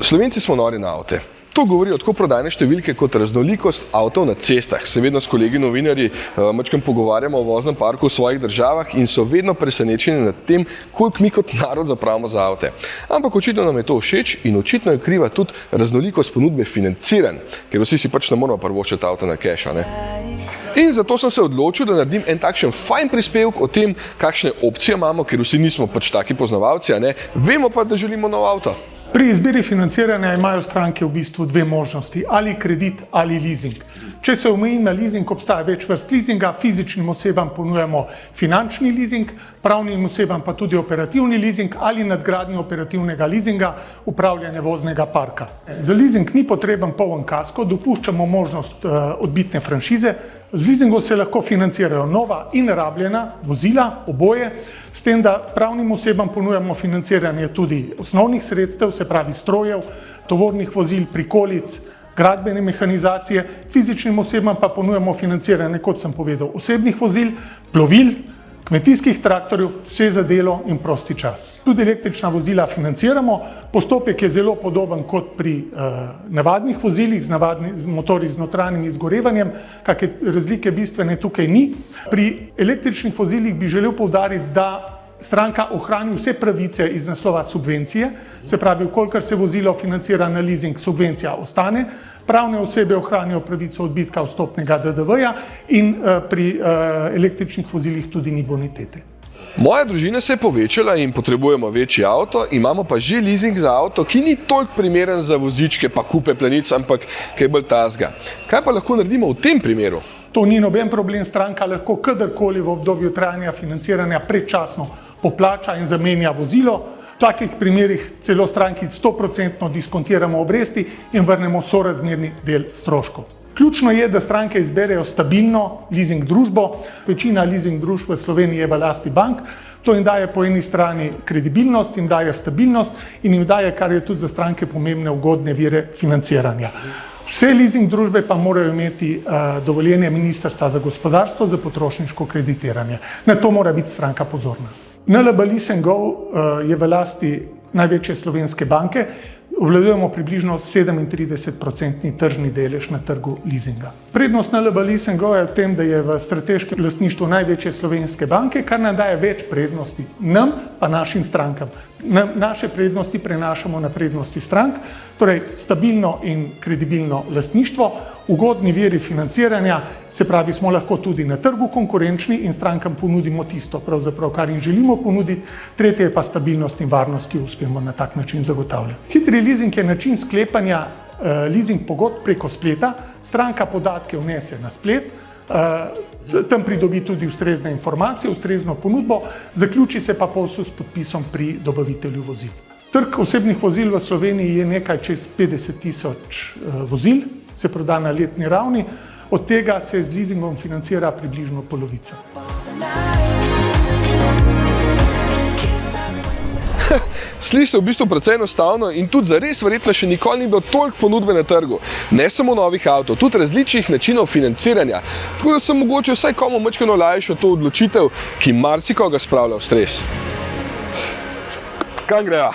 Slovenci smo nori na avte. To govorijo tako prodajne številke kot raznolikost avtov na cestah. Se vedno s kolegi novinarji majčkeno pogovarjamo o voznem parku v svojih državah in so vedno presenečeni nad tem, koliko mi kot narod zapravimo za avte. Ampak očitno nam je to všeč in očitno je kriva tudi raznolikost ponudbe financiranj, ker vsi si pač ne moramo privoščiti avta na cash, ne? In zato sem se odločil, da naredim en takšen fajn prispevek o tem, kakšne opcije imamo, ker vsi nismo pač taki poznavalci, a ne? Vemo pa, da želimo nov avto. Pri izbiri financiranja imajo stranke v bistvu dve možnosti, ali kredit ali leasing. Če se omejim na leasing, obstaja več vrst leasinga, fizičnim osebam ponujamo finančni leasing, pravnim osebam pa tudi operativni leasing ali nadgradnjo operativnega leasinga, upravljanje voznega parka. Za leasing ni potreben poln kasko, dopuščamo možnost odbitne franšize. Z leasingom se lahko financirajo nova in rabljena vozila, oboje, s tem, da pravnim osebam ponujamo financiranje tudi osnovnih sredstev, se pravi strojev, tovornih vozil, prikolic, gradbene mehanizacije, fizičnim osebam pa ponujamo financiranje, kot sem povedal, osebnih vozil, plovil, kmetijskih traktorjev, vse za delo in prosti čas. Tudi električna vozila financiramo, postopek je zelo podoben kot pri navadnih vozilih, z motorji z notranjim izgorevanjem, kakšne razlike bistvene tukaj ni. Pri električnih vozilih bi želel poudariti, da stranka ohrani vse pravice iz naslova subvencije, se pravi, kolikor se vozilo financira na leasing, subvencija ostane, pravne osebe ohranijo pravico odbitka vstopnega DDV-ja in pri električnih vozilih tudi ni bonitete. Moja družina se je povečala in potrebujemo večji avto, imamo pa že leasing za avto, ki ni toliko primeren za vozičke pa kupe plenic, ampak kaj bolj tazga. Kaj pa lahko naredimo v tem primeru? To ni noben problem, stranka lahko kadarkoli v obdobju trajanja financiranja predčasno poplača in zamenja vozilo. V takih primerih celo stranki 100% diskontiramo obresti in vrnemo sorazmerni del stroškov. Ključno je, da stranke izberejo stabilno leasing družbo. Večina leasing družb v Sloveniji je v lasti bank. To jim daje po eni strani kredibilnost, jim daje stabilnost in jim daje, kar je tudi za stranke pomembne, ugodne vire financiranja. Vse leasing družbe pa morajo imeti dovoljenje Ministrstva za gospodarstvo za potrošniško kreditiranje. Na to mora biti stranka pozorna. NLB Lease & Go je v lasti največje slovenske banke. Obvladujemo približno 37% tržni delež na trgu leasinga. Prednost NLB Lease & Go je v tem, da je v strateškem lastništvu največje slovenske banke, kar nam daje več prednosti nam pa našim strankam. Naše prednosti prenašamo na prednosti strank, torej stabilno in kredibilno lastništvo, ugodni viri financiranja, se pravi, smo lahko tudi na trgu konkurenčni in strankam ponudimo tisto, pravzaprav, kar jim želimo ponuditi. Tretje je pa stabilnost in varnost, ki jo uspemo na tak način zagotavljati. Hitri leasing je način sklepanja leasing pogodb preko spleta. Stranka podatke vnese na splet, tam pridobi tudi ustrezne informacije, ustrezno ponudbo, zaključi se pa posel s podpisom pri dobavitelju vozil. Trg osebnih vozil v Sloveniji je nekaj čez 50.000 vozil, se proda na letni ravni, od tega se z leasingom financira približno polovica. Sliši se v bistvu precej enostavno in tudi zares verjetno še nikoli ni bilo toliko ponudbe na trgu. Ne samo novih avtov, tudi različnih načinov financiranja. Tako da sem mogoče vsaj komu majčkeno olajšal to odločitev, ki marsikoga spravlja v stres. Kam greja?